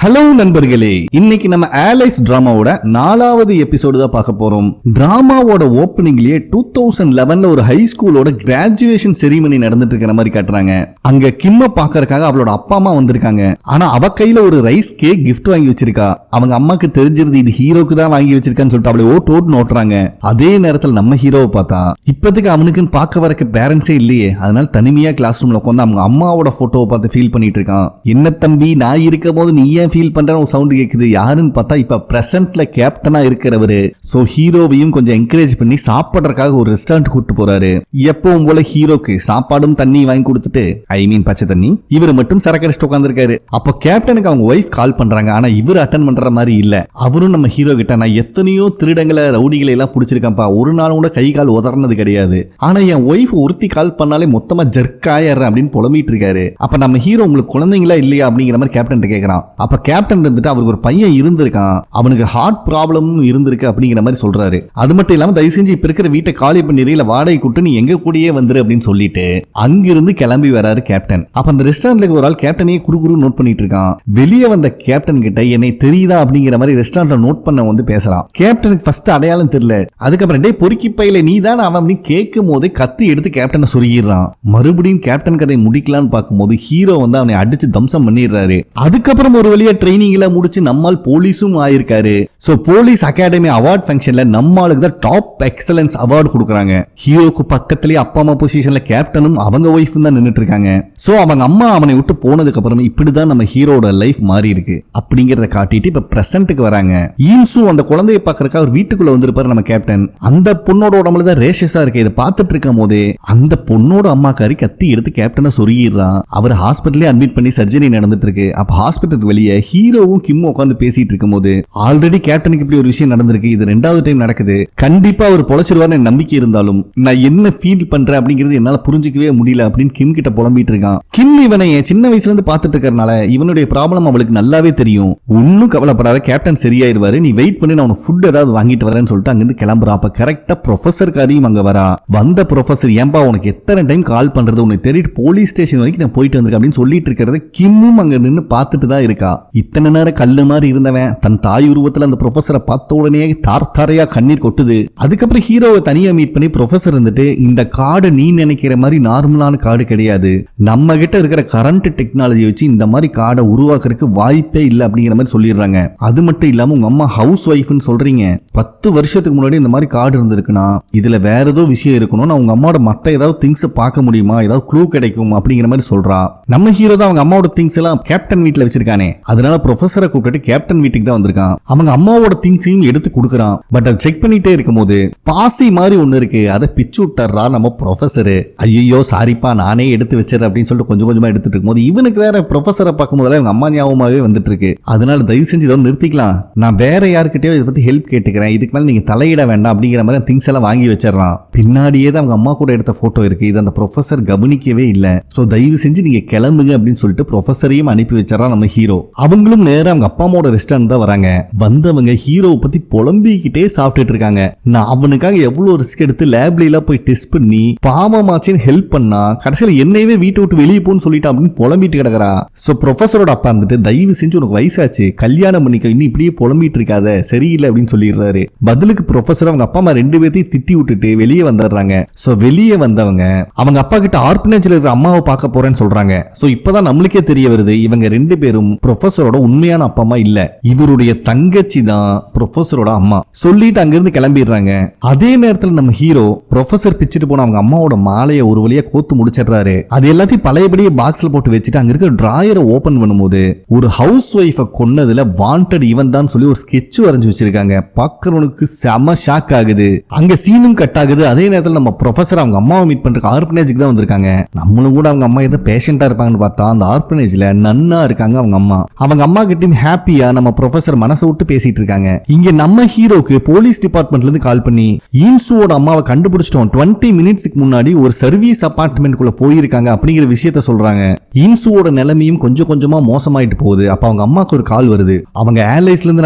Hello நண்பர்களே, இன்னைக்கு நம்ம ஆலைஸ் டிராமாவோட 4வது எபிசோடு தான் பார்க்க போறோம். டிராமாவோட ஓப்பனிங்லயே 2011ல ஒரு ஹை ஸ்கூலோட கிராஜுவேஷன் செரிமனி நடந்துட்டு இருக்கிற மாதிரி காட்டுறாங்க. அங்க கிம்ம பாக்கறதுக்காக அவளோட அப்பா அம்மா வந்திருக்காங்க. ஆனா அவ கையில ஒரு ரைஸ் கேக் கிஃப்ட் வாங்கி வச்சிருக்கா. அவங்க அம்மாக்கு தெரிஞ்சிருது இது ஹீரோக்கு தான் வாங்கி வச்சிருக்கான்னு சொல்லிட்டு அவளை ஓட்டு நோட்டுறாங்க. அதே நேரத்தில் நம்ம ஹீரோவை பார்த்தா இப்போதைக்கு அவனுக்குன்னு பார்க்க வரக்கு பேரண்ட்ஸே இல்லையே, அதனால தனிமையா கிளாஸ் ரூம்ல உட்காந்து அவங்க அம்மாவோட போட்டோவை பார்த்து ஃபீல் பண்ணிட்டு இருக்கான். என்ன தம்பி, நான் இருக்கும் போது நீ ஏன் ஃபீல் பண்ற சவுண்ட் கேக்குது? யாருன்னு பார்த்தா இப்ப பிரசன்ட்ல கேப்டனா இருக்கிறவரு. சோ ஹீரோவையும் கொஞ்சம் என்கரேஜ் பண்ணி சாப்பிடறதுக்காக ஒரு ரெஸ்டாரண்ட் கூட்டு போறாரு. எப்பவும் போல ஹீரோக்கு சாப்பாடும் தண்ணி வாங்கி கொடுத்துட்டு, ஐ மீன் பச்சை தண்ணி, இவர் மட்டும் சரக்கடிச்சு உட்கார்ந்திருக்காரு. அப்ப கேப்டனுக்கு அவங்க ஒய்ஃப் கால் பண்றாங்க. ஆனா இவர் அட்டன் பண்ற மாதிரி இல்ல. அவரும் நம்ம ஹீரோ கிட்ட, நான் எத்தனையோ திருடங்களை ரவுடிகளை எல்லாம் பிடிச்சிருக்கேன்ப்பா, ஒரு நாள் கூட கை கால் உதறனது கிடையாது. ஆனா என் ஒய்ஃப் ஒருத்தி கால் பண்ணாலே மொத்தமா ஜர்க் ஆயிடுறேன் அப்படின்னு புலம்பிட்டு இருக்காரு. அப்ப நம்ம ஹீரோ உங்களுக்கு குழந்தைங்களா இல்லையா அப்படிங்கிற மாதிரி கேப்டன் கேட்கிறான். அப்ப கேப்டன் இருந்துட்டு அவருக்கு ஒரு பையன் இருந்திருக்கான், அவனுக்கு ஹார்ட் ப்ராப்ளமும் இருந்திருக்கு அப்படிங்கிற மாதிரி சொல்றாரு. அது மட்டும் இல்லாம தயவு செஞ்சு இப்ப இருக்கிற வீட்டை காலி பண்ணி இல்ல வாடகை கூட்டு நீ எங்க கூடயே வந்துரு அப்படின்னு சொல்லிட்டு அங்கிருந்து கிளம்பி வராரு கேப்டன். அப்ப அந்த ரெஸ்டாரண்ட்ல ஒரு ஆள் கேப்டனையே குறுகுறு நோட் பண்ணிட்டு இருக்கான். வெளியே வந்த கேப்டன் கிட்ட என்னை தெரியுதா அப்படிங்கிற மாதிரி ரெஸ்டாரண்ட்ல நோட் பண்ண வந்து பேசுறான். கேப்டனுக்கு ஃபர்ஸ்ட் அடையாளம் தெரியல. அதுக்கப்புறம் டே பொறுக்கி பையில நீ தான் அவன் அப்படின்னு கேட்கும் போது கத்தி எடுத்து கேப்டனை சொருகிடுறான். மறுபடியும் கேப்டன் கதை முடிக்கலான்னு பார்க்கும்போது ஹீரோ வந்து அவனை அடிச்சு தம்சம் பண்ணிடுறாரு. அதுக்கப்புறம் ஒரு வழியா ட்ரைனிங்ல முடிச்சு நம்மால் போலீஸும் ஆயிருக்காரு. சோ போலீஸ் அகாடமி அவார்ட் ஃபங்க்ஷன்ல நம்மளுக்கு தான் டாப் எக்ஸலன்ஸ் அவார்டு கொடுக்கறாங்க. ஹீரோக்கு பக்கத்துலயே அப்பா அம்மா பொசிஷன்ல கேப்டனும் அவங்க ஒய்ஃபும் தான் நின்னுட்டு இருக்காங்க. சோ அவங்க அம்மா அவனை விட்டு போனதுக்கு அப்புறம் இப்படிதான் நம்ம ஹீரோட லைஃப் மாறி இருக்கு அப்படிங்கறத காட்டிட்டு இப்ப பிரசன்ட்க்கு வராங்க. ஈன்சு அந்த குழந்தையை பாக்குறதுக்கு அவர் வீட்டுக்குள்ள வந்திருப்பாரு நம்ம கேப்டன். அந்த பொண்ணோட உடம்புல தான் ரேஷஸா இருக்கு. இதை பார்த்துட்டு இருக்கும் போதே அந்த பொண்ணோட அம்மாக்காரி கத்தி எடுத்து கேப்டனை சொருகிடுறான். அவர் ஹாஸ்பிட்டலே அட்மிட் பண்ணி சர்ஜரி நடந்துட்டு இருக்கு. அப்ப ஹாஸ்பிட்டலுக்கு வெளியே ஹீரோவும் கிம்மும் உட்காந்து பேசிட்டு இருக்கும் போது ஆல்ரெடி கேப்டனுக்கு இப்படி ஒரு விஷயம் நடந்திருக்கு, இது 2வது டைம் நடக்குது, கண்டிப்பா அவர் பொழைச்சிருவார்னு நம்பிக்கை இருந்தாலும் நான் என்ன ஃபீல் பண்றேன் அப்படிங்கிறது என்னால புரிஞ்சிக்கவே முடியல அப்படின்னு கிம் கிட்ட புலம்பிட்டு இருக்கான். கிம் இவனை சின்ன வயசுல இருந்து பார்த்துட்டு இருக்கறனால இவனுடைய ப்ராப்ளம் அவளுக்கு நல்லாவே தெரியும். ஒன்னும் கவலைப்படாத, கேப்டன் சரியாயிருவாரு, நீ வெயிட் பண்ணி நான் ஃபுட் ஏதாவது வாங்கிட்டு வரேன்னு சொல்லிட்டு அங்கிருந்து கிளம்புறா. அப்ப கரெக்டா ப்ரொஃபசர் காரியும் அங்க வரா. வந்த ப்ரொஃபசர், ஏன்பா உனக்கு எத்தனை டைம் கால் பண்றது, உனக்கு தெரியும் போலீஸ் ஸ்டேஷன் வரைக்கும் நான் போயிட்டு வந்திருக்கேன் அப்படின்னு சொல்லிட்டு இருக்கிறத கிம்மும் அங்க நின்று பார்த்துட்டு தான் இருக்கா. இத்தனை நேரம் கல்லு மாதிரி இருந்தவன் தன் தாய் உருவத்துல அந்த ப்ரொஃபசரை பார்த்த உடனே தார்த்தாரையா கண்ணீர் கொட்டுது. அதுக்கப்புறம் ஹீரோவை தனியா மீட் பண்ணி ப்ரொஃபசர் இருந்துட்டு, இந்த கார்டு நீ நினைக்கிற மாதிரி நார்மலான கார்டு கிடையாது, நம்ம கிட்ட இருக்கிற கரண்ட் டெக்னாலஜி வச்சு இந்த மாதிரி கார்டை உருவாக்குறதுக்கு வாய்ப்பே இல்லை அப்படிங்கிற மாதிரி சொல்லிடுறாங்க. அது மட்டும் இல்லாம உங்க அம்மா ஹவுஸ் ஒய்ஃப்னு சொல்றீங்க, 10 வருஷத்துக்கு முன்னாடி இந்த மாதிரி கார்டு இருந்திருக்குன்னா இதுல வேற ஏதோ விஷயம் இருக்கணும், நான் உங்க அம்மாவோட மற்ற ஏதாவது திங்ஸ் பார்க்க முடியுமா, ஏதாவது க்ளூ கிடைக்கும் அப்படிங்கிற மாதிரி சொல்றா. நம்ம ஹீரோ தான் அவங்க அம்மாவோட திங்ஸ் எல்லாம் கேப்டன் வீட்டுல வச்சிருக்கானே, அதனால ப்ரொஃபசரை கூப்பிட்டு கேப்டன் வீட்டுக்கு தான் வந்திருக்கான். அவங்க அம்மாவோட திங்ஸையும் எடுத்து கொடுக்கறான். பட் அதை செக் பண்ணிட்டே இருக்கும்போது பாசி மாதிரி ஒண்ணு இருக்கு, அதை பிச்சு விட்டுறா நம்ம ப்ரொஃபசர். ஐயோ சாரிப்பா நானே எடுத்து வச்சிரு அப்படின்னு சொல்லிட்டு கொஞ்சம் கொஞ்சமா எடுத்துட்டு இருக்கும்போது இவனுக்கு வேற ப்ரொஃபசரை பார்க்கும்போது அவங்க அம்மா ஞாபகமாவே வந்துட்டு இருக்கு. அதனால தயவு செஞ்சு இதை நிறுத்திக்கலாம், நான் வேற யாருக்கிட்டயோ இதை பத்தி ஹெல்ப் கேட்டுக்கிறேன், இதுக்கு மேல நீங்க தலையிட வேண்டாம் அப்படிங்கிற மாதிரி திங்ஸ் எல்லாம் வாங்கி வச்சிடறான். பின்னாடியே தான் அவங்க அம்மா கூட எடுத்த போட்டோ இருக்கு. இது அந்த ப்ரொஃபசர் கவனிக்கவே இல்ல. சோ தயவு செஞ்சு நீங்க கிளம்புங்க அப்படின்னு சொல்லிட்டு ப்ரொஃபசரையும் அனுப்பி வச்சிடறான் நம்ம ஹீரோ. அவங்களும் நேரம் அவங்க அப்பா அம்மாவோட ரெஸ்டாரண்ட் தான் வராங்க. வந்தவங்க ஹீரோவை பத்தி புலம்பிக்கிட்டே சாப்பிட்டுட்டு இருக்காங்க. நான் அவனுக்காக எவ்வளவு ரிஸ்க் எடுத்து லேப்ல எல்லாம் போய் டெஸ்ட் பண்ணி பாவமாச்சின்னு ஹெல்ப் பண்ணா கடைசியில் என்னையவே வீட்டை விட்டு வெளியே போன்னு சொல்லிட்டு அப்படின்னு புலம்பிட்டு கிடக்குறா. சோ ப்ரொஃபசரோட அப்பா இருந்துட்டு, தயவு செஞ்சு உனக்கு வயசாச்சு, கல்யாணம் பண்ணிக்க, இன்னும் இப்படியே புலம்பிட்டு இருக்காத, சரியில்லை அப்படின்னு சொல்லிடுறாரு. பதிலுக்கு ப்ரொஃபசர் அவங்க அப்பா அம்மா 2 பேர்த்தையும் திட்டி விட்டுட்டு வெளியே வந்துடுறாங்க. சோ வெளியே வந்தவங்க அவங்க அப்பா கிட்ட ஆர்பனேஜ்ல இருக்கிற அம்மாவை பார்க்க போறேன்னு சொல்றாங்க. சோ இப்பதான் நம்மளுக்கே தெரிய வருது இவங்க 2 பேரும் ப்ரொஃபசரோட உண்மையான அப்பா அம்மா இல்ல, இவருடைய தங்கச்சி தான் ப்ரொஃபசரோட அம்மா. சொல்லிட்டு அங்கிருந்து கிளம்பிடுறாங்க. அதே நேரத்தில் நம்ம ஹீரோ ப்ரொஃபசர் பிச்சுட்டு போன அவங்க அம்மாவோட மாலையை ஒரு வழியா கோத்து முடிச்சிடுறாரு. அது எல்லாத்தையும் பழையபடியே பாக்ஸ்ல போட்டு வச்சுட்டு அங்க இருக்கிற டிராயரை ஓபன் பண்ணும்போது ஒரு ஹவுஸ் ஒய்ஃபை கொன்னதுல வாண்டட் இவன் தான் சொல்லி ஒரு ஸ்கெட்ச் வரைஞ்சு வச்சிருக்காங்க. பாக்குறவனுக்கு செம ஷாக் ஆகுது. அங்க சீனும் கட் ஆகுது. அதே நேரத்தில் நம்ம ப்ரொஃபசர் அவங்க அம்மாவை மீட் பண்றதுக்கு ஆர்பனேஜுக்கு தான் வந்திருக்காங்க. நம்மளும் கூட அவங்க அம்மா ஏதோ பேஷண்டா இருப்பாங்கன்னு பார்த்தா அந்த ஆர்பனேஜ்ல நன்னா இருக்காங்க அவங்க அம்மா. அவங்க அம்மா கிட்டயும் ஹாப்பியா நம்ம ப்ரொஃபசர் மனசை விட்டு பேசிட்டு இருக்காங்க. இங்க நம்ம ஹீரோக்கு போலீஸ் டிபார்ட்மெண்ட்ல இருந்து கால் பண்ணி ஈன்சுவோட அம்மாவை கண்டுபிடிச்சிட்டோம், 20 மினிட்ஸ்க்கு முன்னாடி ஒரு சர்வீஸ் அபார்ட்மெண்ட்குள்ள போயிருக்காங்க அப்படிங்கிற விஷயத்த சொல்றாங்க. ஈன்சுவோட நிலைமையும் கொஞ்சம் கொஞ்சமா மோசமாயிட்டு போகுது. அப்ப அவங்க அம்மாக்கு ஒரு கால் வருது. அவங்க ஏர்லைன்ஸ்ல இருந்து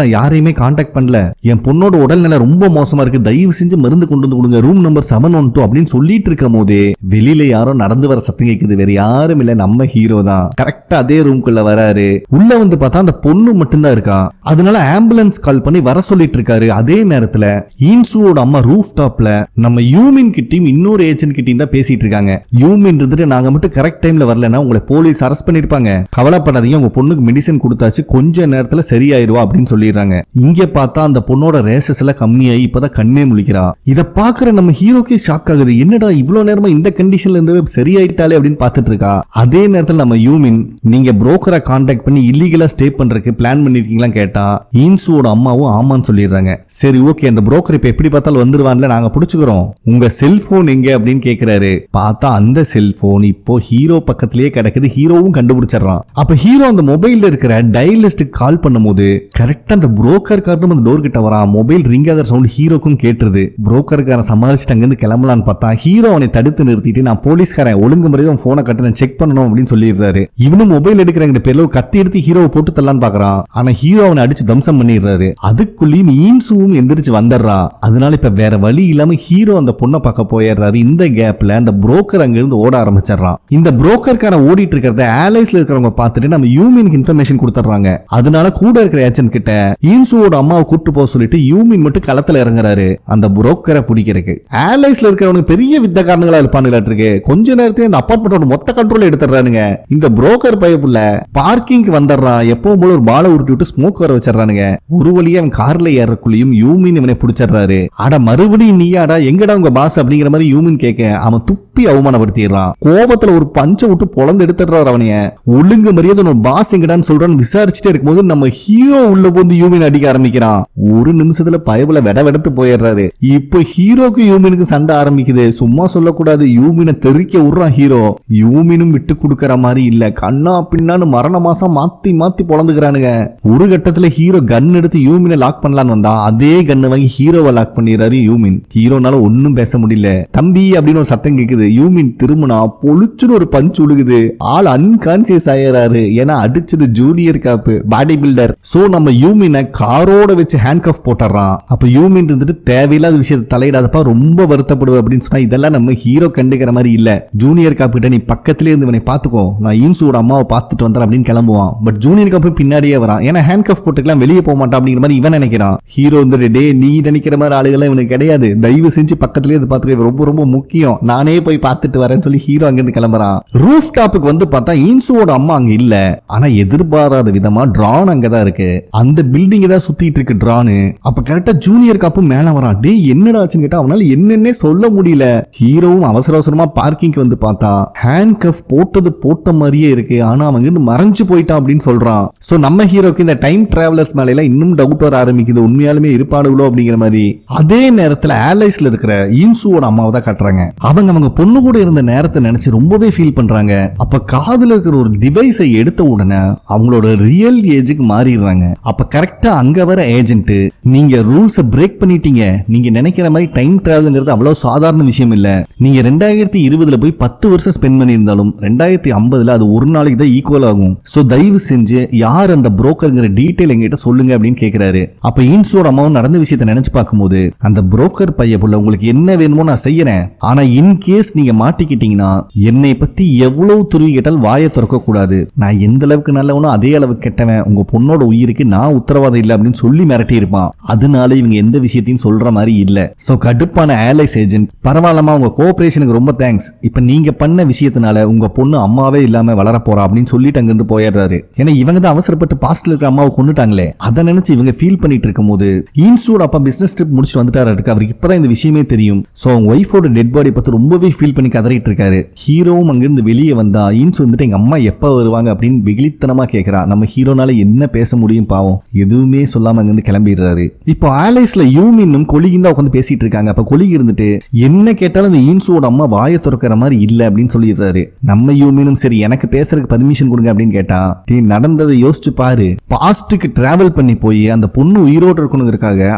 நான் யாரையுமே கான்டாக்ட் பண்ணல, என் பொண்ணோட உடல்நிலை ரொம்ப மோசமா இருக்கு, தயவு செஞ்சு மருந்து கொண்டு வந்து கொடுங்க, ரூம் நம்பர் 712 அப்படின்னு சொல்லிட்டு இருக்கும் போதே வெளியில யாரோ நடந்து வர சத்தம் கேக்குது. வேற யாரும் இல்ல, நம்ம ஹீரோ தான். கரெக்டா அதே ரூம்குள்ள வராரு. உள்ள வந்து வந்து பார்த்தா அந்த பொண்ணு மட்டும்தான் இருக்கா. அதனால ஆம்புலன்ஸ் கால் பண்ணி வர சொல்லிட்டு இருக்காரு. அதே நேரத்துல ஈன்சுவோட அம்மா ரூஃப் டாப்ல நம்ம யூமின் கிட்டயும் இன்னொரு ஏஜென்ட் கிட்டயும் தான் பேசிட்டு இருக்காங்க. யூமின் இருந்துட்டு நாங்க மட்டும் கரெக்ட் டைம்ல வரலன்னா உங்களை போலீஸ் அரெஸ்ட் பண்ணிருப்பாங்க, கவலைப்படாதீங்க, உங்க பொண்ணுக்கு மெடிசன் கொடுத்தாச்சு, கொஞ்ச நேரத்துல சரியாயிருவா அப்படின்னு சொல்லிடுறாங்க. இங்க பார்த்தா அந்த பொண்ணோட ரேசஸ் எல்லாம் கம்மியாகி இப்பதான் கண்ணே முழிக்கிறா. இத பாக்குற நம்ம ஹீரோக்கே ஷாக் ஆகுது. என்னடா இவ்வளவு நேரமா இந்த கண்டிஷன்ல இருந்து சரியாயிட்டாலே அப்படின்னு பார்த்துட்டு இருக்கா. அதே நேரத்தில் நம்ம யூமின் நீங்க புரோக்கரை கான்டாக்ட் பண்ணி இல்லீகலா ஸ்டே பண்றதுக்கு பிளான் பண்ணிருக்கீங்களா கேட்டா ஈன்சுவோட அம்மாவும் ஆமான்னு சொல்லிடுறாங்க. சரி ஓகே, அந்த புரோக்கர் இப்ப எப்படி பார்த்தாலும் வந்துருவான்ல, நாங்க புடிச்சுக்கிறோம், உங்க செல்போன் எங்க அப்படின்னு கேக்குறாரு. பார்த்தா அந்த செல்போன் இப்போ ஹீரோ பக்கத்திலேயே கிடக்குது. ஹீரோவும் கண்டுபிடிச்சிடறான். அப்ப ஹீரோ அந்த மொபைல்ல இருக்கிற டயலிஸ்டுக்கு கால் பண்ணும்போது கரெக்டா அந்த புரோக்கர் காரனும் அந்த டோர் கிட்ட வரான். மொபைல் ரிங் ஆகிற சவுண்ட் ஹீரோக்கும் கேட்டுருது. புரோக்கருக்காரன் சமாளிச்சுட்டு அங்கிருந்து கிளம்பலான்னு பார்த்தா ஹீரோ அவனை தடுத்து நிறுத்திட்டு நான் போலீஸ்காரன், ஒழுங்கு முறையும் போனை கட்ட செக் பண்ணணும் அப்படின்னு சொல்லிடுறாரு. இவனும் மொபைல் எடுக்கிற பேர்ல கத்தி எடுத்து ஹீரோவை போட்டு தரலான்னு பாக்குறான். ஆனா ஹீரோ அவனை அடிச்சு தம்சம் பண்ணிடுறாரு. அதுக்குள்ளேயும் ஈன்சுவும் எந்திரிச்சு வந்துடுறா. அதனால இப்ப வேற வழி இல்லாம ஹீரோ அந்த பொண்ணை பார்க்க போயிடுறாரு. இந்த கேப்ல அந்த புரோக்கர் அங்க இருந்து ஓட ஆரம்பிச்சிடறான். இந்த புரோக்கர்காரன் ஓடிட்டு இருக்கிறத ஆலைஸ்ல இருக்கிறவங்க பார்த்துட்டு நம்ம யூமினுக்கு இன்ஃபர்மேஷன் கொடுத்துறாங்க. அதனால கூட இருக்கிற ஏஜென்ட் கிட்ட ஈன்சுவோட அம்மாவை கூட்டு போக சொல்லிட்டு யூமின் மட்டும் களத்துல இறங்குறாரு அந்த புரோக்கரை பிடிக்கிறதுக்கு. ஆலைஸ்ல இருக்கிறவனுக்கு பெரிய வித்தக்காரங்களா இருப்பானுங்க. கொஞ்ச நேரத்துல இந்த அபார்ட்மெண்டோட மொத்த கண்ட்ரோல் எடுத்துறானுங்க. இந்த புரோக்கர் பையப்புள்ள பார்க்கிங் வந்துடுறான். எப்பவும் போல ஒரு பாலை உருட்டி விட்டு ஸ்மோக் வர வச்சிடறானுங்க. ஒரு வழியா அவன் கார்ல ஏறக்குள்ளேயும் யூமின் இவனை பிடிச்சிடுறாரு. அட மறுபடியும் நீயாடா, எங்கடா உங்க பாஸ் அப்படிங்கிற மாதிரி யூமின் கேட்க அவன் துப்பி அவமானப்படுத்திடுறான். கோபத்துல ஒரு பஞ்ச விட்டு பொழந்து எடுத்துடுறாரு அவனைய. ஒழுங்கு மரியாதை ஒரு பாஸ் எங்கடான்னு சொல்றான்னு விசாரிச்சுட்டே இருக்கும்போது நம்ம ஹீரோ உள்ள போந்து யூமின் அடிக்க ஆரம்பிக்கிறான். ஒரு நிமிஷத்துல பயவுல வெடவெடுத்து போயிடுறாரு. இப்ப ஹீரோக்கு யூமினுக்கு சண்டை ஆரம்பிக்குது. சும்மா சொல்லக்கூடாது, யூமினை தெறிக்க விடுறான் ஹீரோ. யூமினும் விட்டு கொடுக்கற மாதிரி இல்ல, கண்ணா பின்னான்னு மரண மாசம் மாத்தி மாத்தி பொழந்துக்கிறானுங்க. ஒரு கட்டத்துல ஹீரோ கன் எடுத்து யூமினை லாக் பண்ணலான்னு வந்தா அதே கண்ணை வாங்கி ஹீரோவை லாக் பண்ணிடுறாரு யூமின். ஹீரோனால ஒன்னும் பேச முடியல. தம்பி அப்படின்னு ஒரு சத்தம் கேக்குது. யூமின் திரும்பினா பொழிச்சுன்னு ஒரு பஞ்ச் உழுகுது. ஆள் அன்கான்சியஸ் ஆயிடுறாரு. ஏன்னா அடிச்சது ஜூனியர் காப்பு பாடி பில்டர். சோ நம்ம யூமினை காரோட வச்சு ஹேண்ட் கஃப் போட்டுறான். அப்ப யூமின் இருந்துட்டு தேவையில்லாத விஷயத்தை தலையிடாதப்பா ரொம்ப வருத்தப்படுவது அப்படின்னு சொன்னா இதெல்லாம் நம்ம ஹீரோ கண்டுக்கிற மாதிரி இல்ல. ஜூனியர் காப்பு கிட்ட நீ பக்கத்திலே இருந்து இவனை பாத்துக்கோ, நான் ஈன்சுவோட அம்மாவை பார்த்துட்டு வந்தேன் அப்படின்னு கிளம்புவான். பட் ஜூனியர் காப்பு பின்னாடியே வரான். ஏன்னா ஹேண்ட் கஃப் போட்டுக்கலாம் வெளியே போக மாட்டான் அப்படிங்கிற மாதிரி இவன் நினைக்கிறான். ஹீரோ வந்துட்டு டே நீ நினைக்கிற மாதிரி ஆளுகள் இவனுக்கு கிடையாது, தயவு செஞ்சு பக்கத்திலே இருந்து பாத்துக்க, ரொம்ப ரொம்ப முக்கியம், நானே போய் பார்த்துட்டு வரேன்னு சொல்லி ஹீரோ அங்கிருந்து கிளம்புறான். ரூஃப் டாப்புக்கு வந்து பார்த்தா ஈன்சுவோட அம்மா அங்க இல்ல. ஆனா எதிர்பாராத விதமா டிரான் அங்கதான் இருக்கு. அந்த பில்டிங் தான் சுத்திட்டு இருக்கு டிரானு. அப்ப கரெக்டா ஜூனியர் காப்பு மேல வரான். டே என்னடா ஆச்சுன்னு கேட்டா அவனால என்னன்னே சொல்ல முடியல. ஹீரோவும் அவசர அவசரமா பார்க்கிங்க்கு வந்து பார்த்தா ஹேண்ட் கஃப் போட்டது போட்ட மாதிரியே இருக்கு. ஆனா அவங்க மறைஞ்சு போயிட்டான் அப்படின்னு சொல்றான். சோ நம்ம ஹீரோக்கு இந்த டைம் டிராவலர்ஸ் மேல இன்னும் டவுட் வர ஆரம்பிக்குது. உண்மையாலுமே இருப்பாடுகளோ அப்படிங்கிற மாதிரி. அதே நேரத்துல ஆலைஸ்ல இருக்கிற ஈன்சுவோட அம்மாவை தான் காட்டுறாங்க. அவங்க பொண்ணு கூட இருந்த நேரத்தை நினைச்சு ரொம்பவே ஃபீல் பண்றாங்க. அப்ப காதுல இருக்கிற ஒரு டிவைஸை எடுத்த உடனே அவங்களோட ரியல் ஏஜுக்கு மாறிடுறாங்க. அப்ப கரெக்டா அங்க வர ஏஜென்ட் நீங்க ரூல்ஸ் பிரேக் பண்ணிட்டீங்க, நீங்க நினைக்கிற மாதிரி டைம் டிராவல்ங்கிறது அவ்வளவு சாதாரண விஷயம் இல்ல. நீங்க 2020 போய் 10 வருஷம் ஸ்பெண்ட் பண்ணியிருந்தாலும் 2050 அது ஒரு நாளைக்கு தான் ஈக்குவல் ஆகும். சோ தயவு செஞ்சு யார் அந்த புரோக்கர்ங்கிற டீடைல் எங்கிட்ட சொல்லுங்க அப்படின்னு கேக்குறாரு. அப்ப ஈன்சுவோட அம்மாவும் நடந்த விஷயத்தை நினைச்சு பார்க்கும்போது அந்த புரோக்கர் பைய புள்ள உங்களுக்கு என்ன வேணுமோ நான் செய்யறேன், ஆனா இன் கேஸ் நீங்க மாட்டிக்கிட்டீங்கன்னா என்னை பத்தி எவ்வளவு துருவி கேட்டாலும் வாயை திறக்க கூடாது. நான் எந்த அளவுக்கு நல்லவனோ அதே அளவுக்கு கெட்டவன், உங்க பொண்ணோட உயிருக்கு நான் உத்தரவாதம் இல்லை அப்படின்னு சொல்லி மிரட்டி இருப்பான். அதனால இவங்க எந்த விஷயத்தையும் சொல்ற மாதிரி இல்ல. சோ கடுப்பான ஆலைஸ் ஏஜென்ட் பரவாயில்லமா உங்க கோஆபரேஷனுக்கு ரொம்ப தேங்க்ஸ், இப்ப நீங்க பண்ண விஷயத்தினால உங்க பொண்ணு அம்மாவே இல்லாம வளர போறா அப்படின்னு சொல்லிட்டு அங்கிருந்து போயிடுறாரு. ஏன்னா இவங்க தான் அவசரப்பட்டு பாஸ்ட்ல இருக்கிற அம்மாவை கொண்டுட்டாங்களே, அதை நினைச்சு இவங்க ஃபீல் பண்ணிட்டு இருக்கும் போது ஈன்சோட அப்பா பிசினஸ் ட்ரிப் முடிச்சு வந்துட்டாரு. அவருக்கு இப்பதான் இந்த விஷயமே தெரியும். சோ அவங்க ஒய்ஃபோட டெட் பாடி பார்த்து ரொம்பவே ஃபீல் பண்ணி கதறிட்டு இருக்காரு. ஹீரோவும் அங்கிருந்து வெளியே வந்தா ஈன்ஸ் வந்துட்டு எங்க அம்மா எப்ப வருவாங்க அப்படின்னு வெகுளித்தனமா கேட்கிறா. நம்ம ஹீரோனால என்ன பேச முடியும், பாவம் எதுவுமே சொல்லாம அங்கிருந்து கிளம்பிடுறாரு. இப்போ ஆலைஸ்ல யூமினும் கொலிகின் தான் உட்காந்து பேசிட்டு இருக்காங்க. அப்ப கொலிகி இருந்துட்டு என்ன கேட்டாலும் அந்த ஈன்ஸோட அம்மா வாயை திறக்கிற மாதிரி இல்ல அப்படின்னு சொல்லிடுறாரு. நம்ம யூமினும் சரி எனக்கு பேசுறதுக்கு பர்மிஷன் கொடுங்க அப்படின்னு கேட்டா நீ நடந்ததை யோசிச்சு பாரு, பாஸ்டுக்கு டிராவல் பண்ணி போய் அந்த பொண்ணு உயிரோடு இருக்கணுங்கிறதுக்காக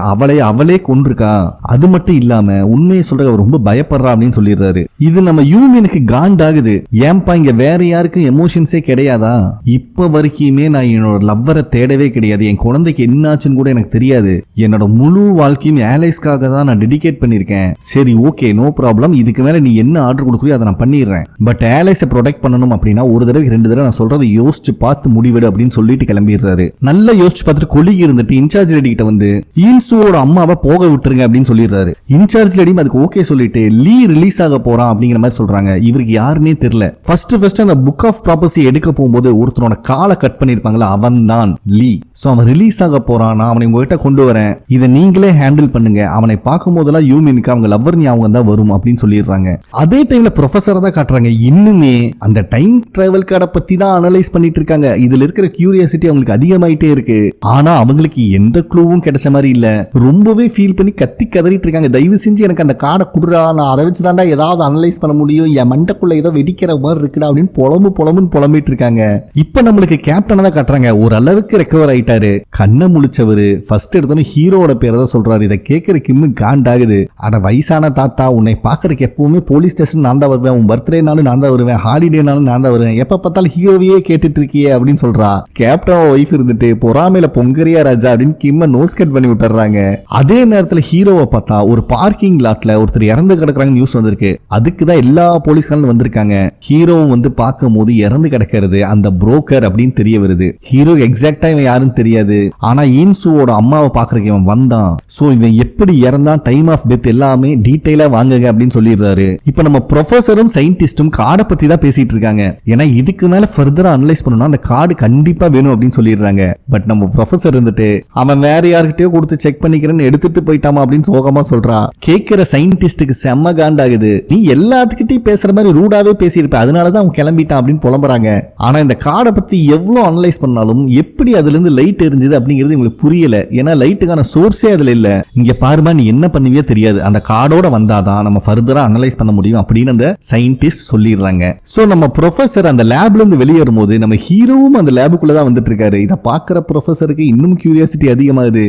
அவளே கொண்டிருக்கா. அது மட்டும் இல்லாம உண்மையை சொல்ற ரொம்ப பயப்படுறா அப்படின்னு சொல்லிடுறாரு. இது நம்ம யூமினுக்கு காண்டாகுது. ஏன்பா இங்க வேற யாருக்கும் எமோஷன்ஸே கிடையாதா? இப்ப வரைக்குமே நான் என்னோட லவ்வரை தேடவே கிடையாது. என் குழந்தைக்கு என்னாச்சுன்னு கூட எனக்கு தெரியாது. என்னோட முழு வாழ்க்கையும் ஆலைஸ்க்காக தான் நான் டெடிகேட் பண்ணிருக்கேன். சரி ஓகே, நோ ப்ராப்ளம். இதுக்கு மேல நீ என்ன ஆர்டர் கொடுக்குறியோ அதை நான் பண்ணிடுறேன். பட் ஆலைஸை ப்ரொடெக்ட் பண்ணணும் அப்படின்னா ஒரு தடவை 2 தடவை நான் சொல்றதை யோசிச்சு பார்த்து முடிவிடு அப்படின்னு சொல்லிட்டு கிளம்பிடுறாரு. நல்லா யோசிச்சு பார்த்துட்டு கொலிகி இருந்துட்டு இன்சார்ஜ் லேடி கிட்ட வந்து ஈன்சுவோட அம்மாவை போக விட்டுருங்க அப்படின்னு சொல்லிடுறாரு. இன்சார்ஜ் லேடியும் அதுக்கு ஓகே சொல்லிட்டு லீ ரிலீஸ் ஆக போறான் அப்படிங்கிற மாதிரி சொல்றாங்க. இவருக்கு யாருன்னே தெரியல. ஃபர்ஸ்ட் அந்த புக் ஆஃப் ப்ராப்பர்ட்டி எடுக்க போகும்போது ஒருத்தனோட காலை கட் பண்ணிருப்பாங்களா, அவன் தான் லீ. சோ அவன் ரிலீஸ் ஆக போறான். நான் அவனை உங்ககிட்ட கொண்டு வரேன், இதை நீங்களே ஹேண்டில் பண்ணுங்க. அவனை பார்க்கும் போதெல்லாம் யூமினுக்கு அவங்க லவ்வர் ஞாபகம் தான் வரும் அப்படின்னு சொல்லிடுறாங்க. அதே டைம்ல ப்ரொஃபஸரை தான் காட்டுறாங்க. இன்னுமே அந்த டைம் டிராவல் கார்டை பத்தி தான் அனலைஸ் பண்ணிட்டு இருக்காங்க. இதுல இருக்கிற கியூரியாசிட்டி அவங்களுக்கு அதிகமாயிட்டே இருக்கு. ஆனா அவங்களுக்கு எந்த க்ளூவும் கிடைச்ச மாதிரி இல்ல. ரொம்பவே ஃபீல் பண்ணி கத்தி கதறிட்டு இருக்காங்க. தயவு செஞ்சு எனக்கு அந்த கார்டை குடுறா, நான் அதை வச்சு தாண்டா ஏதாவது அனலைஸ் பண்ண முடியும். என் மண்டக்குள்ள ஏதோ வெடிக்கிற மாதிரி இருக்குடா அப்படின்னு புலம்புன்னு புலம்பிட்டு இருக்காங்க. இப்ப நம்மளுக்கு கேப்டனை தான் காட்டுறாங்க. ஓரளவுக்கு ரெக்கவர் ஆயிட்டாரு. கண்ணை முழிச்சவரு ஃபர்ஸ்ட் எடுத்தோன்னு ஹீரோட பேரை தான் சொல்றாரு. இதை கேட்கிற கிம்மு காண்டாகுது. அட வயசான தாத்தா, உன்னை பாக்குறதுக்கு எப்பவுமே போலீஸ் ஸ்டேஷன் நான் தான் வருவேன், உன் பர்த்டேனாலும் நான் தான் வருவேன், ஹாலிடேனாலும் நான் தான் வருவேன், எப்ப பார்த்தாலும் ஹீரோவையே கேட்டுட்டு இருக்கியே அப்படின்னு சொல்றா. கேப்டன் ஒய்ஃப் இருந்துட்டு பொறாமையில பொங்கரியா ராஜா அப்படின்னு கிம்ம நோஸ் கட் பண்ணி விட்டுறாங்க. அதே நேரத்துல ஹீரோவை பார்த்தா ஒரு பார்க்கிங் லாட்ல ஒருத்தர் இறந்து கிடக்குறாங்க நியூஸ் வந்திருக்கு. அதுக்குதான் எல்லா போலீஸ்காரங்களும் வந்திருக்காங்க. ஹீரோவும் வந்து பார்க்கும் போது இறந்து கிடக்கிறது அந்த புரோக்கர் அப்படின்னு தெரிய வருது. ஹீரோ எக்ஸாக்டா இவன் யாருன்னு தெரியாது. ஆனா ஈன்சுவோட அம்மாவை பாக்குறதுக்கு இவன் வந்தான். சோ இவன் எப்படி இறந்தான், டைம் ஆஃப் டெத் எல்லாமே டீடைலா வாங்குங்க அப்படின்னு சொல்லிடுறாரு. இப்ப நம்ம ப்ரொஃபஸரும் சயின்டிஸ்டும் கார்டை பத்தி தான் பேசிட்டு இருக்காங்க. ஏன்னா இதுக்கு மேல ஃபர்தரா அனலைஸ் பண்ணனும்னா அந்த கார்டு கண்டிப்பா வேணும் அப்படின்னு சொல்லிடுறாங்க. பட் நம்ம ப்ரொஃபஸர் இருந்துட்டு அவன் வேற யார்கிட்டயோ கொடுத்து செக் பண்ணிக்கிறேன்னு எடுத்துட்டு போயிட்டாமா அப்படின்னு சோகமா சொல்றா. கேட்கிற சயின்டிஸ்டுக்கு செம்ம காண்டாகுது. நீ எல்லாத்துக்கிட்டையும் பேசுற மாதிரி ரூடாவே பேசியிருப்ப, அதனாலதான் அவன் கிளம்பிட்டான் அப்படின்னு புலம்புறாங்க. ஆனா இந்த கார்டை பத்தி எவ்வளவு அனலைஸ் பண்ணாலும் எப்படி அதுல இருந்து லைட் எரிஞ்சது அப்படிங்கிறது உங்களுக்கு புரியல. ஏன்னா லைட்டுக்கான சோர்ஸே அதுல இல்ல. இங்க பாருமா, நீ என்ன பண்ணுவியோ தெரியாது, அந்த கார்டோட வந்தாதான் நம்ம ஃபர்தரா அனலைஸ் பண்ண முடியும் அப்படின்னு அந்த சயின்டிஸ்ட் சொல்லிடுறாங்க. சோ நம்ம ப்ரொஃபசர் அந்த லேப்ல இருந்து வெளியேறும் போது நம்ம ஹீரோவும் அந்த லேபுக்குள்ளதான் வந்துட்டு இருக்காரு. இதை பாக்குற ப்ரொஃபசருக்கு இன்னும் கியூரியாசிட்டி அதிகமாகுது.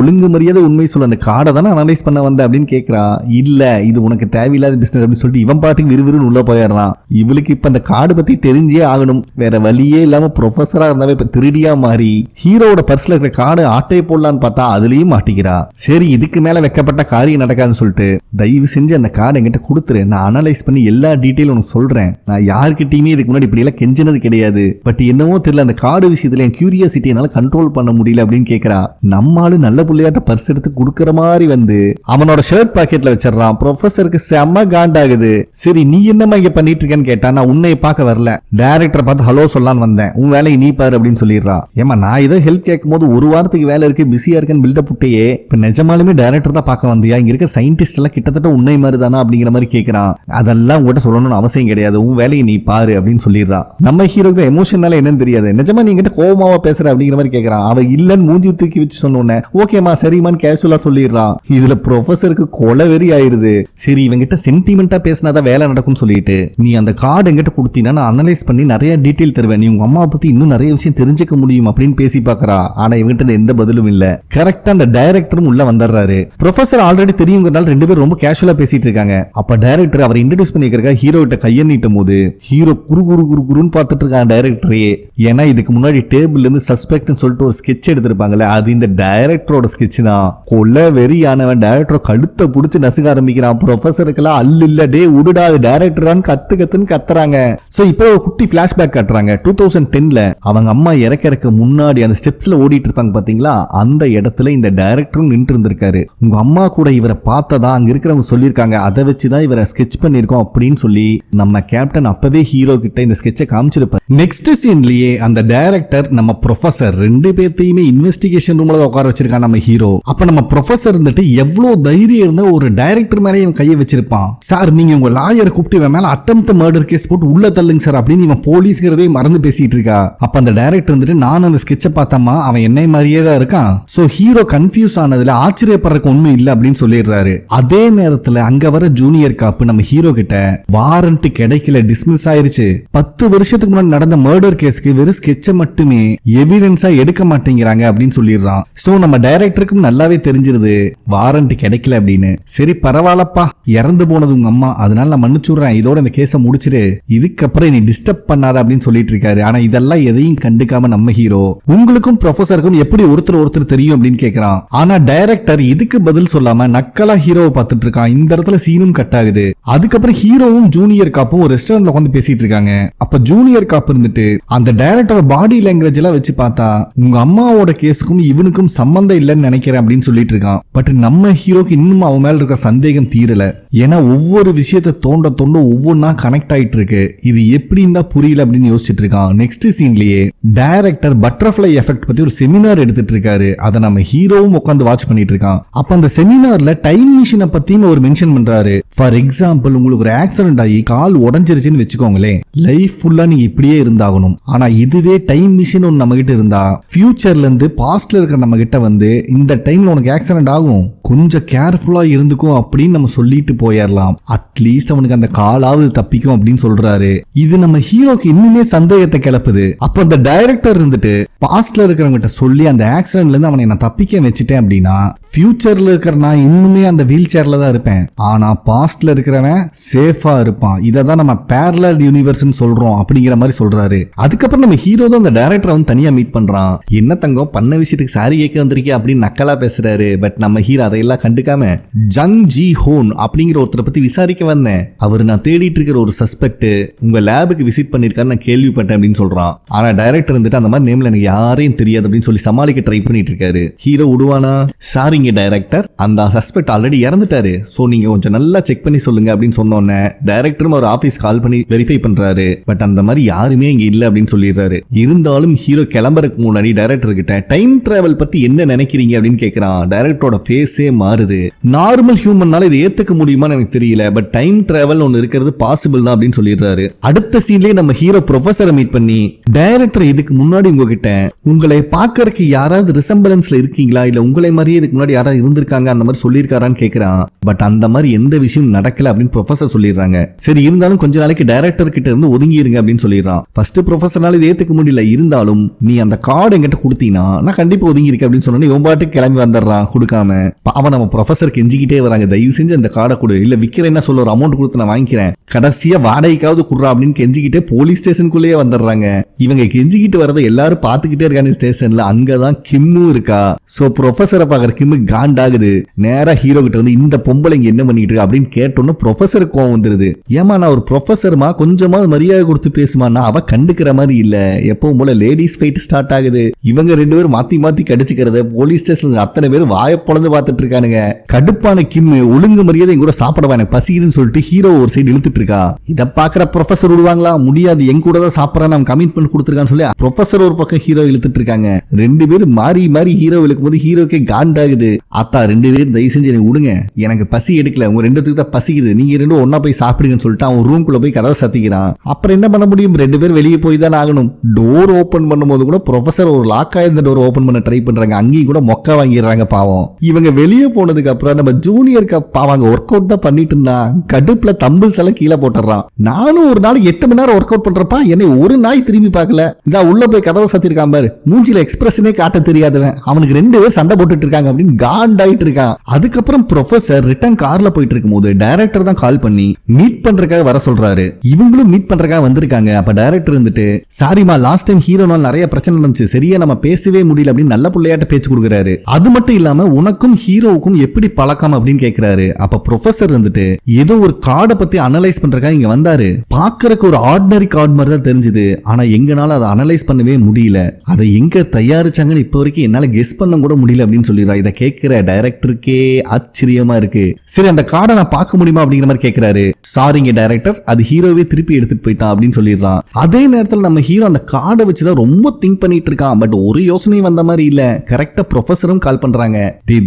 ஒழுங்கு மரியாதை உண்மை சொல்ல, அந்த கார்டை தானே அனலைஸ் பண்ண வந்த அப்படின்னு கேட்கிறா. இல்ல, இது உனக்கு தேவையில்லாத பிசினஸ் அப்படின்னு சொல்லிட்டு இவன் பாட்டுக்கு விறுவிறுன்னு உள்ள போயிடுறான். இவளுக்கு இப்ப அந்த கார்டு பத்தி தெரிஞ்சே ஆகணும். வேற வழியே இல்லாம ப்ரொஃபஸரா இருந்தாவே இப்ப திருடியா மாறி ஹீரோட பர்ஸ்ல இருக்கிற கார்டு ஆட்டையை போடலான்னு பார்த்தா அதுலயும் மாட்டிக்கிறா. சரி, இதுக்கு மேல வைக்கப்பட்ட காரியம் நடக்காதுன்னு சொல்லிட்டு தயவு செஞ்சு அந்த கார்டு என்கிட்ட கொடுத்துரு, நான் அனலைஸ் பண்ணி எல்லா டீடைலும் உனக்கு சொல்றேன். நான் யாருக்கிட்டையுமே இதுக்கு முன்னாடி இப்படி எல்லாம் கெஞ்சினது கிடையாது. பட் என்னவோ தெரியல, அந்த கார்டு விஷயத்துல என் கியூரியாசிட்டி என்னால கண்ட்ரோல் பண்ண முடியல அப்படின்னு கேட்கிறா. நம்மால நல்ல புள்ளையாட்ட பர்ஸ் எடுத்து கொடுக்கற மாதிரி வந்து அவனோட ஷர்ட் பாக்கெட்ல வச்சிடறான். ப்ரொஃபஸருக்கு செம்ம காண்டாகுது. சரி, நீ என்னமா இங்க பண்ணிட்டு இருக்கேன்னு கேட்டா, நான் உன்னை பார்க்க வரல, டைரக்டரை பார்த்து ஹலோ சொல்லலான்னு வந்தேன், உன் வேலையை நீ பாரு அப்படின்னு சொல்லிடுறா. ஏமா, நான் ஏதோ ஹெல்ப் கேட்கும் போது ஒரு வாரத்துக்கு வேலை இருக்கு, பிஸியா இருக்கேன்னு பில்டப் புட்டையே, இப்ப நிஜமாலுமே டைரக்டர் தான் பார்க்க வந்தியா? இங்க இருக்க சயின்டிஸ்ட் எல்லாம் கிட்டத்தட்ட உன்னை மாதிரி தானா அப்படிங்கிற மாதிரி கேட்கிறான். அதெல்லாம் உங்ககிட்ட சொல்லணும்னு அவசியம் கிடையாது, உன் வேலையை நீ பாரு அப்படின்னு சொல்லிடுறா. நம்ம ஹீரோக்கு எமோஷனால என்னன்னு தெரியாது. நிஜமா நீ கிட்ட கோபமாவா பேசுற அப்படிங்கிற மாதிரி கேட்கிறான். அவ இல்லன்னு மூஞ்சி தூக்கி வச்சு சொன்னோன்னே ஓகேமா சரிமான்னு கேஷுவலா சொல்லிடுறான். இதுல ப்ரொஃபஸருக்கு கொலவெறி ஆயிருது. சரி, இவங்கிட்ட சென்டிமெண்டா பேசினாதான் வேலை நடக்கும் சொல்லிட்டு, நீ அந்த கார்டு எங்கிட்ட கொடுத்தீங்கன்னா நான் அனலைஸ் பண்ணி நிறைய டீடைல் தருவேன், நீ உங்க அம்மா பத்தி இன்னும் நிறைய விஷயம் தெரிஞ்சுக்க முடியும் அப்படின்னு பேசி பாக்குறா. ஆனா இவங்கிட்ட எந்த பதிலும் இல்ல. கரெக்டா அந்த டைரக்டரும் உள்ள வந்துடுறாரு. ப்ரொஃபஸர் ஆல்ரெடி தெரியுங்கிறனால ரெண்டு பேரும் ரொம்ப கேஷுவலா பேசிட்டு இருக்காங்க. அப்ப டைரக்டர் அவரை இன்ட்ரோடியூஸ் பண்ணிக்கிறக்க ஹீரோ கிட்ட கையை நீட்டும் போது ஹீரோ குருன்னு பார்த்துட்டு இருக்கான் டைரக்டரே. ஏன்னா இதுக்கு முன்னாடி டேபிள்ல இருந்து சஸ்பெக்ட் சொல்லிட்டு ஒரு ஸ்கெட்ச் எடுத்திருப்பாங்கல்ல, அது இந்த டைரக்டரோட ஸ்கெட்ச் தான். கொல்ல வெறியானவன் டைரக்டர் கழுத்தை புடிச்சு நசுக ஆரம்பிக்கிறான். ப்ரொஃபஸருக்கெல்லாம் அல்ல இல்ல, டே உடுடா டைரக்டரான்னு கத்துன்னு கத்துறாங்க. சோ இப்போ ஒரு குட்டி பிளாஷ்பேக் காட்டுறாங்க. 2010ல அவங்க அம்மா இறக்க முன்னாடி அந்த ஸ்டெப்ஸ்ல ஓடிட்டு இருப்பாங்க பாத்தீங்களா, அந்த இடத்துல இந்த டைரக்டரும் நின்று இருந்திருக்காரு. உங்க அம்மா கூட இவரை பார்த்ததா அங்க இருக்கிறவங்க சொல்லிருக்காங்க, அதை வச்சுதான் இவரை ஸ்கெட்ச் பண்ணிருக்கோம் அப்படின்னு சொல்லி நம்ம கேப்டன் அப்பவே ஹீரோ கிட்ட இந்த ஸ்கெட்சை காமிச்சிருப்பாரு. நெக்ஸ்ட் சீன்லயே அந்த டைரக்டர் நம்ம ப்ரொஃபசர் ரெண்டு பேர்த்தையுமே இன்வெஸ்டிகேஷன் ரூம்ல உட்கார வச்சிருக்கான் நம்ம ஹீரோ. அப்ப நம்ம ப்ரொஃபசர் இருந்துட்டு எவ்வளவு தைரியம் இருந்தா ஒரு டைரக்டர் மேலே இவன் கையை வச்சிருப்பான். சார், நீங்க உங்க லாயர் கூப்பிட்டு இவன் மேல அட்டெம்ப்ட் மர்டர் கேஸ் போட்டு உள்ள தள்ளுங்க சார் அப்படின்னு இவன் போலீஸ்ங்கிறதே மறந்து பேசிட்டு இருக்கா. அப்ப அந்த டைரக்டர் வந்துட்டு, நான் அந்த ஸ்கெட்சை பார்த்தமா அவன் என்னை மாதிரியே தான் இருக்கான். சோ ஹீரோ கன்ஃபியூஸ் ஆனதுல ஆச்சரியப்படுறதுக்கு ஒண்ணும் இல்ல அப்படின்னு சொல்லிடுறாரு. அதே நேரத்துல அங்க வர ஜூனியர் காப்பு நம்ம ஹீரோ கிட்ட வாரண்ட் கிடைக்கல, டிஸ்மிஸ் ஆயிருச்சு, 10 வருஷத்துக்கு முன்னாடி நடந்த மர்டர் கேஸ்க்கு வெறும் ஸ்கெட்சை மட்டுமே எவிடன்ஸா எடுக்க மாட்டேங்கிறாங்க அப்படின்னு சொல்லிடுறான். சோ நம்ம டைரக்டருக்கும் நல்லாவே தெரிஞ்சிருது வாரண்ட் கிடைக்கல அப்படின்னு. சரி பரவாயில்லப்பா, இறந்து போனது உங்க அம்மா, அதனால நான் மன்னிச்சுடுறேன், இதோட இந்த கேஸ முடிச்சிரு, இதுக்கப்புறம் நீ டிஸ்டர்ப் பண்ணாத அப்படின்னு சொல்லிட்டு இருக்காரு. ஆனா இதெல்லாம் எதையும் கண்டுக்காம நம்ம ஹீரோ உங்களுக்கும் ப்ரொஃபசருக்கும் எப்படி ஒருத்தர் தெரியும் அப்படின்னு கேக்குறான். ஆனா டைரக்டர் இதுக்கு பதில் சொல்லாம நக்கலா ஹீரோவை பார்த்துட்டு இருக்கான். இந்த இடத்துல சீனும் கட் ஆகுது. அதுக்கப்புறம் ஹீரோவும் ஜூனியர் காப்பும் ஒரு ரெஸ்டாரண்ட்ல உட்காந்து பேசிட்டு இருக்காங்க. அப்ப ஜூனியர் காப் இருந்துட்டு அந்த டைரக்டர் பாடி லாங்குவேஜ் எல்லாம் வச்சு பார்த்தா உங்க அம்மாவோட கேஸுக்கும் இவனுக்கும் சம்பந்தம் இல்லைன்னு நினைக்கிறேன் அப்படின்னு சொல்லிட்டு இருக்கான். பட் நம்ம ஹீரோக்கு இன்னும் அவன் மேல இருக்க சந்தேகம் தீரல. ஏன்னா ஒவ்வொரு விஷயத்தை தோண்ட ஒவ்வொன்னா கனெக்ட் ஆயிட்டு இருக்கு. இது எப்படின்னு தான் புரியல அப்படின்னு யோசிச்சுட்டு இருக்கான். நெக்ஸ்ட் சீன்லயே டைரக்டர் பட்டர்ஃப்ளை எஃபெக்ட் பத்தி ஒரு செமினார் எடுத்துட்டு இருக்காரு. அதை நம்ம ஹீரோவும் உட்காந்து வாட்ச் பண்ணிட்டு இருக்கான். அப்ப அந்த செமினார்ல டைம் மிஷினை பத்தியும் அவர் மென்ஷன் பண்றாரு. ஃபார் எக்ஸாம்பிள், உங்களுக்கு ஒரு ஆக்சிடென்ட் ஆகி கால் உடஞ்சிருச்சுன்னு வச்சுக்கோங்களேன், லைஃப் ஃபுல்லா நீங்க இப்படியே இருந்தாகணும். ஆனா இதுவே டைம் மிஷின் ஒன்னு நம்ம கிட்ட இருந்தா ஃபியூச்சர்ல இருந்து பாஸ்ட்ல இருக்கிற நம்ம கிட்ட வந்து இந்த டைம்ல உனக்கு ஆக்சிடென்ட் ஆகும், கொஞ்சம் கேர்ஃபுல்லா இருந்துக்கும் அப்படின்னு நம்ம சொல்லிட்டு போயிடலாம். அட்லீஸ்ட் அவனுக்கு அந்த காலாவது தப்பிக்கும் அப்படின்னு சொல்றாரு. இது நம்ம ஹீரோக்கு இன்னுமே சந்தேகத்தை கிளப்புது. அப்ப அந்த டைரக்டர் இருந்துட்டு பாஸ்ட்ல இருக்கிறவங்க சொல்லி அந்த ஆக்சிடென்ட்ல இருந்து அவனை நான் தப்பிக்க வச்சுட்டேன் அப்படின்னா ஃபியூச்சர்ல இருக்கிற நான் இன்னுமே அந்த வீல் சேர்ல தான் இருப்பேன். ஆனா பாஸ்ட்ல இருக்கிறவன் சேஃபா இருப்பான். இததான் நம்ம பேரலல் யூனிவர்ஸ் சொல்றோம் அப்படிங்கிற மாதிரி சொல்றாரு. அதுக்கப்புறம் நம்ம ஹீரோ தான் அந்த டைரக்டர் வந்து தனியா மீட் பண்றான். என்ன தங்கம் பண்ண விஷயத்துக்கு சாரி கேட்க வந்திருக்கே அப்படின்னு நக்கலா பேசுறாரு. பட் நம்ம ஹீரோ அதையெல்லாம் கண்டுக்காம ஜங் ஜி ஹோன் அப்படிங்கிற ஒருத்தரை பத்தி விசாரிக்க வந்தேன். அவர் நான் தேடிட்டு இருக்கிற ஒரு சஸ்பெக்ட் உங்க லேபுக்கு விசிட் பண்ணிருக்காரு, நான் கேள்விப்பட்டேன் அப்படின்னு சொல்றான். ஆனா டைரக்டர் வந்துட்டு அந்த மாதிரி நேம்ல எனக்கு யாரையும் தெரியாது அப்படின்னு சொல்லி சமாளிக்க ட்ரை பண்ணிட்டு இருக்காரு. ஹீரோ விடுவானா? சாரிங்க டைரக்டர், அந்த சஸ்பெக்ட் ஆல்ரெடி இறந்துட்டாரு, சோ நீங்க கொஞ்சம் நல்லா செக் பண்ணி சொல்லுங்க அப்படின்னு சொன்னோன்னே டைரக்டரும் ஒரு ஆபீஸ் கால் பண்ணி வெரிஃபை பண்றாரு. பட் அந்த மாதிரி யாருமே இங்க இல்ல அப்படின்னு சொல்லிடுறாரு. இருந்தாலும் ஹீரோ கிளம்புறதுக்கு முன்னாடி டைரக்டர் கிட்ட டைம் டிராவல் பத்தி என்ன நினைக்கிறீங்க அப்படின்னு கேக்குறான். டைரக்டரோட ஃபேஸே மாறுது. நார்மல் ஹியூமன்னால இதை ஏத்துக்க முடியுமான்னு எனக்கு தெரியல, பட் டைம் டிராவல் ஒன்னு இருக்கிறது பாசிபிள் தான் அப்படின்னு சொல்லிடுறாரு. அடுத்த சீன்லயே நம்ம ஹீரோ ப்ரொஃபசரை மீட் பண்ணி டைரக்டர் இதுக்கு முன்னாடி உங்ககிட்ட உங்களை பாக்கறதுக்கு யாராவது ரிசம்பலன்ஸ்ல இருக்கீங்களா, இல்ல உங்களை மாதிரியே இதுக்கு முன்னாடி யாராவது இருந்திருக்காங்க அந்த மாதிரி சொல்லியிருக்காரான்னு கேக்குறான். பட் அந்த மாதிரி எந்த விஷயம் நடக்கல அப்படின்னு ப்ரொஃபசர் சொல்லிடுறாங்க. சரி, இருந்தாலும் கொஞ்ச நாளைக்கு டைரக்டர் கிட்ட இருந்து ஒதுங்கிருங்க அப்படின்னு சொல்லிடுறான். ஃபர்ஸ்ட் ப்ரொஃபசர்னால இது ஏத்துக்க முடியல, இருந்தாலும் நீ அந்த கார்டு என்கிட்ட கொடுத்தீங்கன்னா நான் கண்டிப்பா ஒதுங்கி இருக்கேன் அப்படின்னு சொன்னோன்னே இவன் பாட்டுக்கு கிளம்பி வந்துடுறான் கொடுக்காம. அவன் நம்ம ப்ரொஃபசர் கெஞ்சிக்கிட்டே வராங்க, தயவு செஞ்சு அந்த கார்டை கொடு, இல்ல விக்கிறேன்னா சொல்ல ஒரு அமௌண்ட் கொடுத்து நான் வாங்கிக்கிறேன், கடைசியா வாடகைக்காவது குடுறா அப்படின்னு கெஞ்சிக்கிட்டே போலீஸ் ஸ்டேஷனுக்குள்ளேயே வந்துடுறாங்க. இவங்க கெஞ்சிக்கிட்டு வரதை எல்லாரும் பாத்துக்கிட்டே இருக்காங்க ஸ்டேஷன்ல. அங்கதான் கிம்மும் இருக்கா. சோ ப்ரொஃபசரை பாக்குற கிம்மு காண்டாகுது. நேரா ஹீரோ கிட்ட வந்து இந்த பொம்பளை இங்க என்ன பண்ணிட்டு இருக்கு அப்படின்னு கேட்டோன்னு ப்ரொஃபசர் கோவம் வந்துருது. ஏமா நான் ஒரு ப்ரொஃபசர்மா, கொஞ்சமா மரியாதை கொடுத்து பேசுமான்னா அவ கண்டுக்கிற மாதிரி இல்ல. எப்பவும் போல லேடிஸ் ஃபைட் ஸ்டார்ட் ஆகுது. இவங்க ரெண்டு பேரும் மாத்தி மாத்தி கடிச்சுக்கிறத போலீஸ் ஸ்டேஷன்ல அத்தனை பேர் வாய பொழந்து பார்த்துட்டு இருக்கானுங்க. கடுப்பான கிம்மு ஒழுங்கு மரியாதை கூட சாப்பிடவா, எனக்கு பசிக்குதுன்னு சொல்லிட்டு ஹீரோ ஒரு சைடு இழுத்துட்டு இருக்கா. இத பாக்குற ப்ரொஃபசர் விடுவாங்களா? முடியாது, என் கூட தான் சாப்பிடறான், நம்ம கமிட்மெண்ட் கொடுத்துருக்கான்னு சொல்லி ப்ரொஃபசர் ஒரு பக்கம் ஹீரோ இழுத்துட்டு இருக்காங்க. ரெண்டு பேரும் மாறி மாறி ஹீரோ இழுக்கும் போது ஹீரோக்கே காண்டாகுது. அத்தா ரெண்டு பேரும் தயவு செஞ்சு எனக்கு விடுங்க, எனக்கு பசி எடுக்கல, உங்க ரெண்டு பேருக்கு தான் பசிக்குது, நீங்க ரெண்டும் ஒன்னா போய் சாப்பிடுங்கன்னு சொல்லிட்டு அவன் ரூம்குள்ள போய் கதவை சத்திக்கிறான். அப்புறம் என்ன பண்ண முடியும், ரெண்டு பேரும் வெளியே போய் தான் ஆகணும். டோர் ஓபன் பண்ணும்போது கூட ப்ரொஃபசர் ஒரு லாக் ஆயிருந்த டோர் ஓபன் பண்ண ட்ரை பண்றாங்க, அங்கேயும் கூட மொக்க வாங்கிடுறாங்க பாவம். இவங்க வெளியே போனதுக்கு அப்புறம் நம்ம ஜூனியர் பாவங்க ஒர்க் அவுட் தான் பண்ணிட்டு இருந்தான். கடுப்புல தம்பிள்ஸ் எல்லாம் கீழே போட்டுறான். நானும் ஒரு நாளைக்கு 8 மணி நேரம் ஒர்க் அவுட் பண்றப்பா என்னை ஒரு நாய் திரும்பி பார்க்கல. இதா உள்ள போய் கதவை சத்திருக்கான் பாரு, மூஞ்சில எக்ஸ்பிரஷனே காட்ட தெரியாதவன், அவனுக்கு ரெண்டு பேர் சண்டை போட்டுட்டு இருக்காங்க அப்படின்னு காண்டாயிட்டு இருக்கான். அதுக்கப்புறம் ப்ரொஃபசர் ரிட்டர்ன் கார்ல போயிட்டு இருக்கும் போது டைரக்டர் தான் கால் பண்ணி மீட் பண்றதுக்காக வர சொல்றாரு. இவங்களும் மீட் பண்றதுக்காக வந்திருக்காங்க. அப்ப டைரக்டர் இருந்துட்டு சாரிமா, லாஸ்ட் டைம் ஹீரோனால நிறைய பிரச்சனை நடந்துச்சு, சரியா நம்ம பேசவே முடியல அப்படின்னு நல்ல பிள்ளையாட்ட பேச்சு கொடுக்குறாரு. அது மட்டும் இல்லாம உனக்கும் ஹீரோவுக்கும் எப்படி பழக்கம் அப்படின்னு கேட்கிறாரு. அப்ப ப்ரொஃபசர் வந்துட்டு ஏதோ ஒரு கார்டை பத்தி அனலைஸ் பண்றதுக்காக இங்க வந்தாரு. பாக்குறதுக்கு ஒரு ஆர்டினரி கார்டு மாதிரி தான் தெரிஞ்சது, ஆனா எங்கனால அதை அனலைஸ் பண்ணவே முடியல, அதை எங்க தயாரிச்சாங்கன்னு இப்ப வரைக்கும் என்னால கெஸ் பண்ண கூட முடியல அப்படின்னு சொல்லிடுறா. இதை கேட்கிற டைரக்டருக்கே ஆச்சரியமா இருக்கு. சரி, அந்த கார்டை நான் பார்க்க முடியுமா அப்படிங்கிற மாதிரி கேட்கிறாரு. சாரிங்க டைரக்டர், அது ஹீரோவே திருப்பி எடுத்துட்டு போயிட்டான் அப்படின்னு சொல்லிடுறான். அதே நேரத்தில் நம்ம ஹீரோ அந்த கார்டை வச்சுதான் ரொம்ப திங்க் பண்ணிட்டு இருக்கான். பட் ஒரு யோசனையும் வந்த மாதிரி இல்ல. கரெக்டா ப்ரொஃபசரும் கால் பண்றாங்க.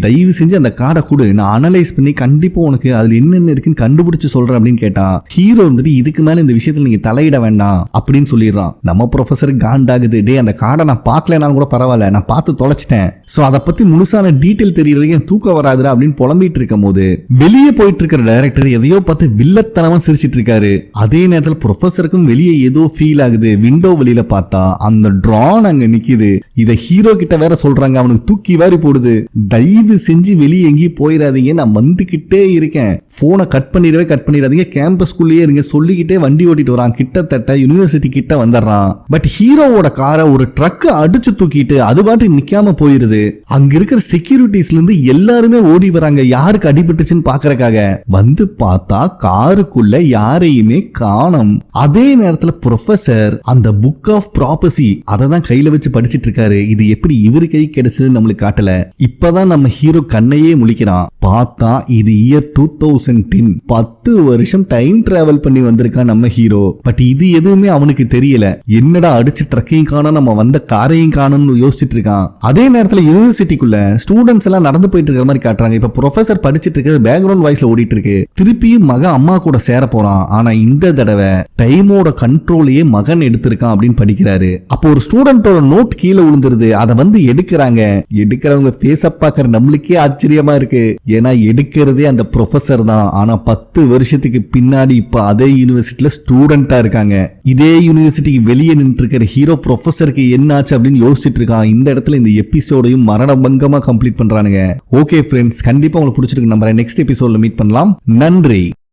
தயவு செஞ்சு அந்த கார்டை கொடு, நான் அனலைஸ் பண்ணி கண்டிப்பா உனக்கு அதுல என்னென்ன இருக்குன்னு கண்டுபிடிச்சு சொல்றேன் அப்படின்னு கேட்டா ஹீரோ வந்துட்டு இதுக்கு மேல இந்த விஷயத்துல நீங்க தலையிட வேண்டாம் அப்படின்னு சொல்லிடுறான். நம்ம ப்ரொஃபசர் காண்டாகுது. டே, அந்த கார்டை நான் பார்க்கலனாலும் கூட பரவாயில்ல, நான் பார்த்து தொலைச்சிட்டேன், சோ அதை பத்தி முழுசான டீடைல் தெரியற வரைக்கும் தூக்கம் வராதுடா அப்படின்னு புலம்பிட்டு இருக்கும் போது வெளியே போயிட்டு இருக்கிற டைரக்டர் எதையோ பார்த்து வில்லத்தனமா சிரிச்சிட்டு இருக்காரு. அதே நேரத்தில் ப்ரொஃபசருக்கும் வெளியே ஏதோ ஃபீல் ஆகுது. விண்டோ வெளியில பார்த்தா அந்த ட்ரான் அங்க நிக்குது. இத ஹீரோ கிட்ட வேற சொல்றாங்க. அவனுக்கு தூக்கி வாரி போடுது. தயவு செஞ்சு வெளியே எங்கேயும் போயிடாதீங்க, நான் வந்துகிட்டே இருக்கேன், போனை கட் பண்ணிடாதீங்க, கேம்பஸ்குள்ளேயே இருங்க சொல்லிக்கிட்டே வண்டி ஓட்டிட்டு வரான். கிட்டத்தட்ட யூனிவர்சிட்டி கிட்ட வந்துடுறான். பட் ஹீரோவோட காரை ஒரு ட்ரக் அடிச்சு தூக்கிட்டு அது பாட்டு நிக்காம போயிருது. அங்க இருக்கிற செக்யூரிட்டிஸ்ல இருந்து எல்லாருமே ஓடி வராங்க யாருக்கு அடிபட்டுச்சுன்னு பாக்குறதுக்காக. வந்து பார்த்தா காருக்குள்ள யாரையுமே காணோம். அதே நேரத்துல ப்ரொஃபசர் அந்த புக் ஆஃப் ப்ராபசி அதை தான் கையில வச்சு படிச்சிட்டு இருக்காரு. இது எப்படி இவரு கை கிடைச்சதுன்னு நம்மளுக்கு காட்டல. இப்பதான் நம்ம ஹீரோ கண்ணையே முழிக்கிறான். பார்த்தா இது இயர் 2010. 10 வருஷம் டைம் டிராவல் பண்ணி வந்திருக்கான் நம்ம ஹீரோ. பட் இது எதுவுமே அவனுக்கு தெரியல. என்னடா அடிச்சு ட்ரக்கையும் காணோம், நம்ம வந்த காரையும் காணோம்னு யோசிச்சுட்டு இருக்கான். அதே நேரத்துல யூனிவர்சிட்டிக்குள்ள ஸ்டூடெண்ட்ஸ் எல்லாம் நடந்து போயிட்டு இருக்கிற மாதிரி காட்டுறாங்க. இப்ப ப்ரொஃபசர் படிச்சிட்டு இருக்கிறது பேக்ரவுண்ட் வாய்ஸ்ல ஓடிட்டு இருக்கு. திருப்பியும் மகன் அம்மா கூட சேர போறான். ஆனா இந்த தடவை டைமோட கண்ட்ரோலையே மகன் எடுத்திருக்கான் அப்படின்னு படிக்கிறாரு. அப்போ ஒரு ஸ்டூடெண்டோட நோட் கீழே விழுந்துருது. அதை வந்து எடுக்கிறவங்க ஃபேஸ பார்க்கற நம்மளுக்கே ஆச்சரியமா இருக்கு. ஏன்னா எடுக்கிறதே அந்த ப்ரொஃபசர் தான். ஆனா 10 வருஷத்துக்கு பின்னாடி இப்ப அதே யூனிவர்சிட்டியில ஸ்டூடெண்டா இருக்காங்க. இதே யூனிவர்சிட்டிக்கு வெளியே நின்று இருக்கிற ஹீரோ ப்ரொஃபசருக்கு என்னாச்சு அப்படின்னு யோசிச்சுட்டு இருக்கான். இந்த இடத்துல இந்த எபிசோடையும் மரணபங்கமா கம்ப்ளீட் பண்றானுங்க. ஓகே ஃப்ரெண்ட்ஸ், கண்டிப்பா உங்களுக்கு பிடிச்சிருக்கு நம்புறேன். நெக்ஸ்ட் எபிசோட்ல மீட் பண்ணலாம். நன்றி.